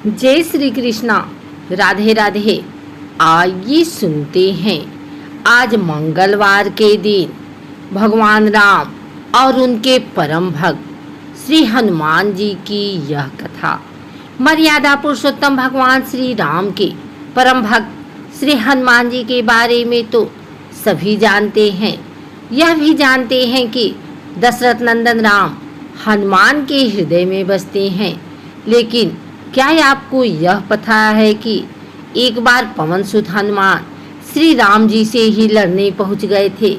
जय श्री कृष्णा। राधे राधे। आइए सुनते हैं आज मंगलवार के दिन भगवान राम और उनके परम भक्त श्री हनुमान जी की यह कथा। मर्यादा पुरुषोत्तम भगवान श्री राम के परम भक्त श्री हनुमान जी के बारे में तो सभी जानते हैं। यह भी जानते हैं कि दशरथ नंदन राम हनुमान के हृदय में बसते हैं। लेकिन क्या आपको यह पता है कि एक बार पवन सुत हनुमान श्री राम जी से ही लड़ने पहुंच गए थे।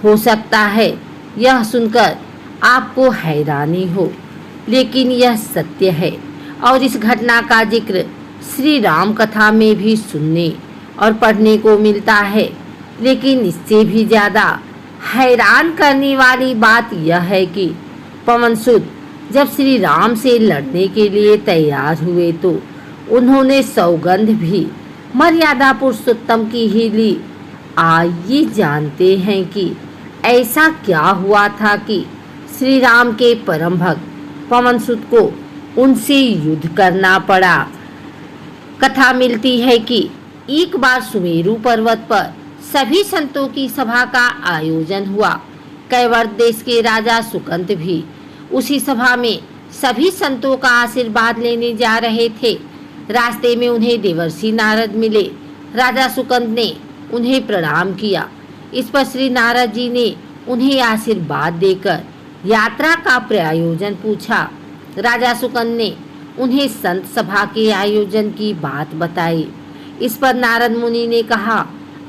हो सकता है यह सुनकर आपको हैरानी हो, लेकिन यह सत्य है और इस घटना का जिक्र श्री राम कथा में भी सुनने और पढ़ने को मिलता है। लेकिन इससे भी ज़्यादा हैरान करने वाली बात यह है कि पवन सुत जब श्री राम से लड़ने के लिए तैयार हुए तो उन्होंने सौगंध भी मर्यादा पुरुषोत्तम की ही ली। आइए जानते हैं कि ऐसा क्या हुआ था कि श्री राम के परम भक्त पवन सुत को उनसे युद्ध करना पड़ा। कथा मिलती है कि एक बार सुमेरु पर्वत पर सभी संतों की सभा का आयोजन हुआ। कैवर्त देश के राजा सुकंत भी उसी सभा में सभी संतों का आशीर्वाद लेने जा रहे थे। रास्ते में उन्हें देवर्षि नारद मिले। राजा सुकंत ने उन्हें प्रणाम किया। इस पर श्री नारद जी ने उन्हें आशीर्वाद देकर यात्रा का प्रायोजन पूछा। राजा सुकंत ने उन्हें संत सभा के आयोजन की बात बताई। इस पर नारद मुनि ने कहा,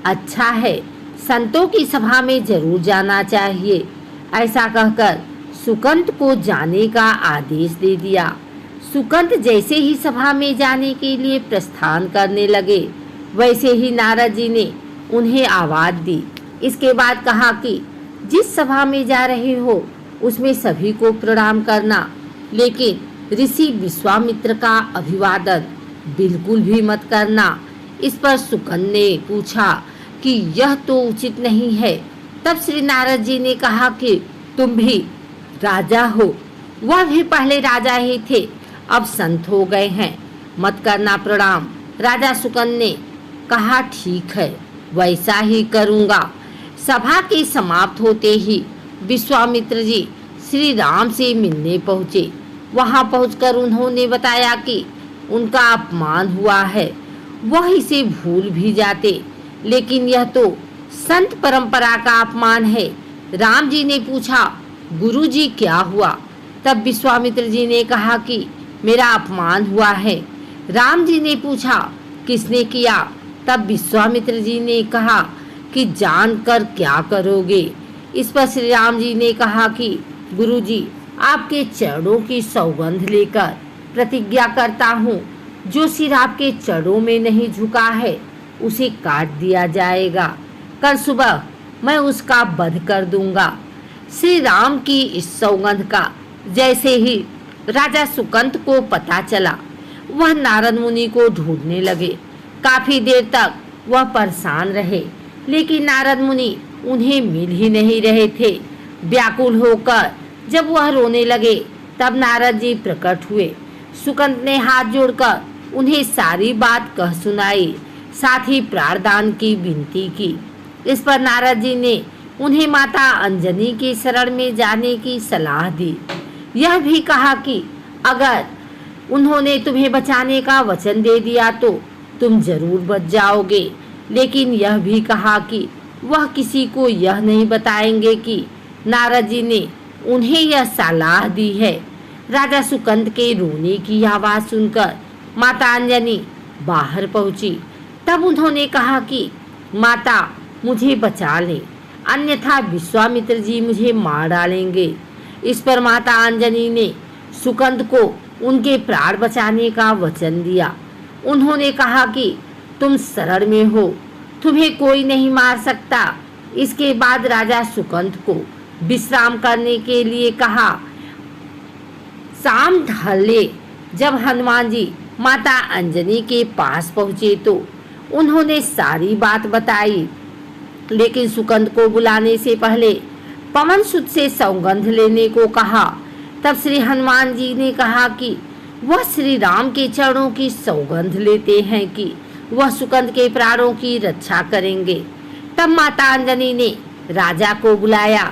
अच्छा है, संतों की सभा में जरूर जाना चाहिए। ऐसा कहकर सुकंत को जाने का आदेश दे दिया। सुकंत जैसे ही सभा में जाने के लिए प्रस्थान करने लगे, वैसे ही नारद जी ने उन्हें आवाज दी। इसके बाद कहा कि जिस सभा में जा रहे हो उसमें सभी को प्रणाम करना, लेकिन ऋषि विश्वामित्र का अभिवादन बिल्कुल भी मत करना। इस पर सुकंत ने पूछा कि यह तो उचित नहीं है। तब श्री नारद जी ने कहा कि तुम भी राजा हो, वह भी पहले राजा ही थे, अब संत हो गए हैं, मत करना प्रणाम। राजा सुकंत ने कहा, ठीक है, वैसा ही करूँगा। सभा के समाप्त होते ही विश्वामित्र जी श्री राम से मिलने पहुँचे। वहाँ पहुंचकर उन्होंने बताया कि उनका अपमान हुआ है। वह इसे भूल भी जाते, लेकिन यह तो संत परंपरा का अपमान है। राम जी ने पूछा, गुरुजी क्या हुआ? तब विश्वामित्र जी ने कहा कि मेरा अपमान हुआ है। राम जी ने पूछा, किसने किया? तब विश्वामित्र जी ने कहा कि जानकर क्या करोगे? इस पर श्री राम जी ने कहा कि गुरुजी, आपके चरणों की सौगंध लेकर प्रतिज्ञा करता हूँ, जो सिर आपके चरणों में नहीं झुका है उसे काट दिया जाएगा। कल सुबह मैं उसका वध कर दूंगा। श्री राम की इस सौगंध का जैसे ही राजा सुकंत को पता चला, वह नारद मुनि को ढूंढने लगे। काफी देर तक वह परेशान रहे, लेकिन नारद मुनि उन्हें मिल ही नहीं रहे थे। व्याकुल होकर जब वह रोने लगे, तब नारद जी प्रकट हुए। सुकंत ने हाथ जोड़कर उन्हें सारी बात कह सुनाई, साथ ही प्राणदान की विनती की। इस पर नारद जी ने उन्हें माता अंजनी के शरण में जाने की सलाह दी। यह भी कहा कि अगर उन्होंने तुम्हें बचाने का वचन दे दिया तो तुम जरूर बच जाओगे, लेकिन यह भी कहा कि वह किसी को यह नहीं बताएंगे कि नारद जी ने उन्हें यह सलाह दी है। राजा सुकंत के रोने की आवाज़ सुनकर माता अंजनी बाहर पहुंची। तब उन्होंने कहा कि माता, मुझे बचा लें, अन्यथा विश्वामित्र जी मुझे मार डालेंगे। इस पर माता अंजनी ने सुकंत को उनके प्राण बचाने का वचन दिया। उन्होंने कहा कि तुम शरण में हो, तुम्हें कोई नहीं मार सकता। इसके बाद राजा सुकंत को विश्राम करने के लिए कहा। शाम ढले जब हनुमान जी माता अंजनी के पास पहुँचे तो उन्होंने सारी बात बताई, लेकिन सुकंत को बुलाने से पहले पवन सुत से सौगंध लेने को कहा। तब श्री हनुमान जी ने कहा कि वह श्री राम के चरणों की सौगंध लेते हैं कि वह सुकंद के प्राणों की रक्षा करेंगे। तब माता अंजनी ने राजा को बुलाया।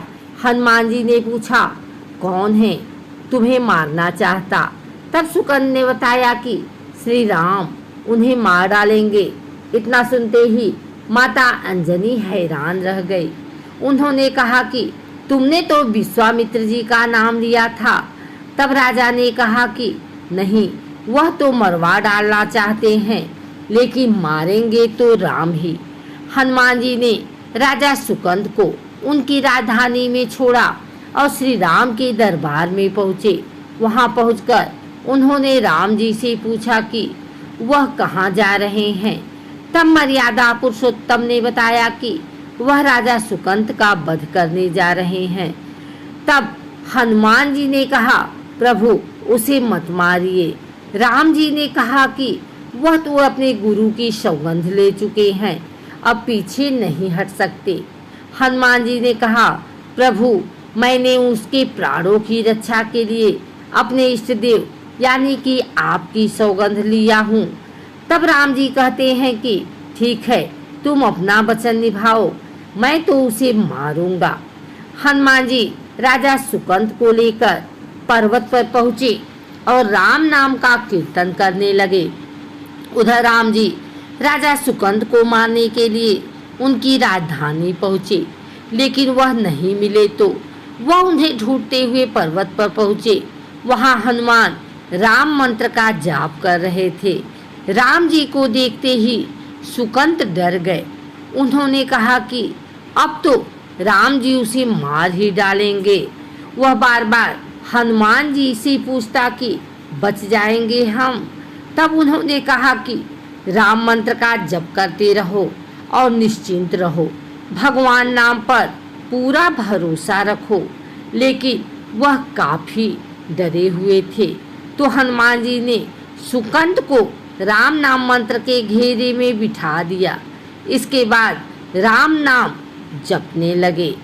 हनुमान जी ने पूछा, कौन है तुम्हें मारना चाहता? तब सुकंद ने बताया कि श्री राम उन्हें मार डालेंगे। इतना सुनते ही माता अंजनी हैरान रह गई। उन्होंने कहा कि तुमने तो विश्वामित्र जी का नाम लिया था। तब राजा ने कहा कि नहीं, वह तो मरवा डालना चाहते हैं, लेकिन मारेंगे तो राम ही। हनुमान जी ने राजा सुकंद को उनकी राजधानी में छोड़ा और श्री राम के दरबार में पहुँचे। वहाँ पहुँचकर उन्होंने राम जी से पूछा कि वह कहाँ जा रहे हैं। तब मर्यादा पुरुषोत्तम ने बताया कि वह राजा सुकंद का वध करने जा रहे हैं। तब हनुमान जी ने कहा, प्रभु उसे मत मारिए। राम जी ने कहा कि वह तो अपने गुरु की सौगंध ले चुके हैं, अब पीछे नहीं हट सकते। हनुमान जी ने कहा, प्रभु मैंने उसके प्राणों की रक्षा के लिए अपने इष्ट देव यानी कि आपकी सौगंध लिया हूँ। तब राम जी कहते हैं कि ठीक है, तुम अपना वचन निभाओ, मैं तो उसे मारूंगा। हनुमान जी राजा सुकंद को लेकर पर्वत पर पहुँचे और राम नाम का कीर्तन करने लगे। उधर राम जी राजा सुकंद को मारने के लिए उनकी राजधानी पहुँचे, लेकिन वह नहीं मिले तो वह उन्हें ढूंढते हुए पर्वत पर पहुँचे। वहाँ हनुमान राम मंत्र का जाप कर रहे थे। राम जी को देखते ही सुकंद डर गए। उन्होंने कहा कि अब तो राम जी उसे मार ही डालेंगे। वह बार बार हनुमान जी से पूछता कि बच जाएंगे हम। तब उन्होंने कहा कि राम मंत्र का जप करते रहो और निश्चिंत रहो, भगवान नाम पर पूरा भरोसा रखो। लेकिन वह काफी डरे हुए थे, तो हनुमान जी ने सुकंद को राम नाम मंत्र के घेरे में बिठा दिया। इसके बाद राम नाम जपने लगे।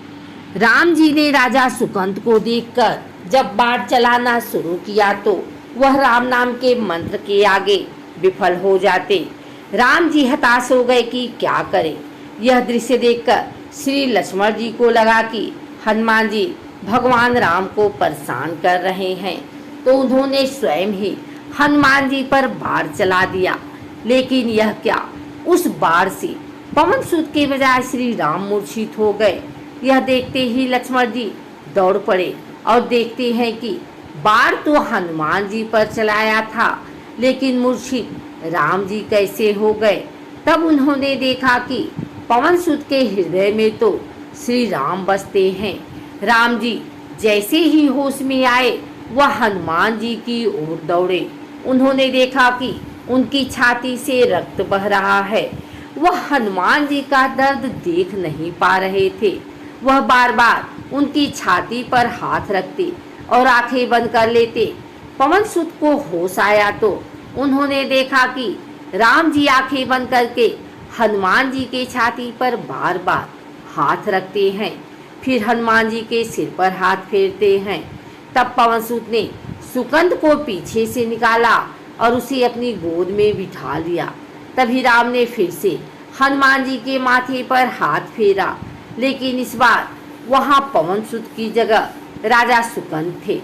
राम जी ने राजा सुकंद को देखकर जब बाण चलाना शुरू किया तो वह राम नाम के मंत्र के आगे विफल हो जाते। राम जी हताश हो गए कि क्या करें। यह दृश्य देखकर श्री लक्ष्मण जी को लगा कि हनुमान जी भगवान राम को परेशान कर रहे हैं, तो उन्होंने स्वयं ही हनुमान जी पर बाण चला दिया। लेकिन यह क्या, उस बाण से पवन सुत के बजाय श्री राम मूर्छित हो गए। यह देखते ही लक्ष्मण जी दौड़ पड़े और देखते हैं कि बाण तो हनुमान जी पर चलाया था, लेकिन मूर्छित राम जी कैसे हो गए। तब उन्होंने देखा कि पवन सुत के हृदय में तो श्री राम बसते हैं। राम जी जैसे ही होश में आए वह हनुमान जी की ओर दौड़े। उन्होंने देखा कि उनकी छाती से रक्त बह रहा है। वह हनुमान जी का दर्द देख नहीं पा रहे थे। वह बार बार उनकी छाती पर हाथ रखते और आंखें बंद कर लेते। पवन सुत को होश आया तो उन्होंने देखा कि राम जी आंखें बंद करके हनुमान जी के छाती पर बार बार हाथ रखते हैं, फिर हनुमान जी के सिर पर हाथ फेरते हैं। तब पवन सुत ने सुकंद को पीछे से निकाला और उसे अपनी गोद में बिठा लिया। तभी राम ने फिर से हनुमान जी के माथे पर हाथ फेरा, लेकिन इस बार वहाँ पवन सुत की जगह राजा सुकंद थे।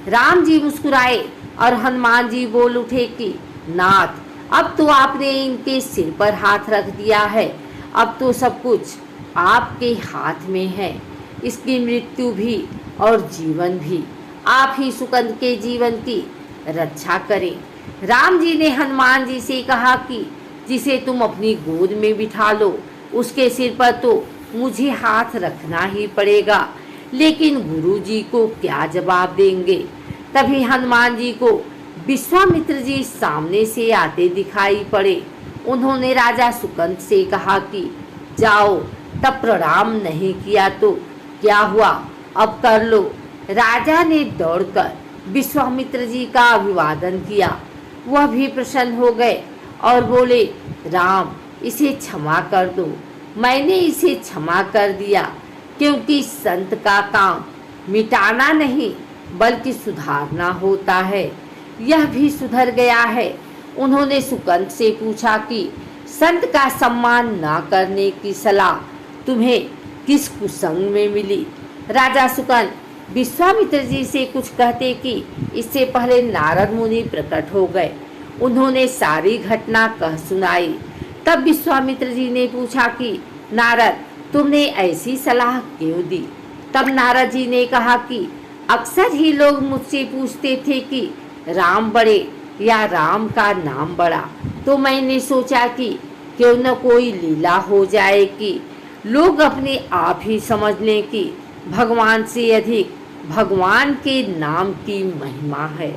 राम जी मुस्कुराए और हनुमान जी बोल उठे कि नाथ, अब तो आपने इनके सिर पर हाथ रख दिया है, अब तो सब कुछ आपके हाथ में है। इसकी मृत्यु भी और जीवन भी आप ही सुकंद के जीवन की रक्षा करें। राम जी ने हनुमान जी से कहा कि जिसे तुम अपनी गोद में बिठा लो उसके सिर पर तो मुझे हाथ रखना ही पड़ेगा, लेकिन गुरु जी को क्या जवाब देंगे। तभी हनुमान जी को विश्वामित्र जी सामने से आते दिखाई पड़े। उन्होंने राजा सुकंद से कहा कि जाओ, तब प्रणाम नहीं किया तो क्या हुआ, अब कर लो। राजा ने दौड़कर विश्वामित्र जी का अभिवादन किया। वह भी प्रसन्न हो गए और बोले, राम इसे क्षमा कर दो। मैंने इसे क्षमा कर दिया, क्योंकि संत का काम मिटाना नहीं बल्कि सुधारना होता है। यह भी सुधर गया है। उन्होंने सुकंद से पूछा कि संत का सम्मान न करने की सलाह तुम्हें किस कुसंग में मिली। राजा सुकंद विश्वामित्र जी से कुछ कहते कि इससे पहले नारद मुनि प्रकट हो गए। उन्होंने सारी घटना कह सुनाई। तब विश्वामित्र जी ने पूछा कि नारद, तुमने ऐसी सलाह क्यों दी। तब नारद जी ने कहा कि अक्सर ही लोग मुझसे पूछते थे कि राम बड़े या राम का नाम बड़ा, तो मैंने सोचा कि क्यों न कोई लीला हो जाए कि लोग अपने आप ही समझ लें कि भगवान से अधिक भगवान के नाम की महिमा है।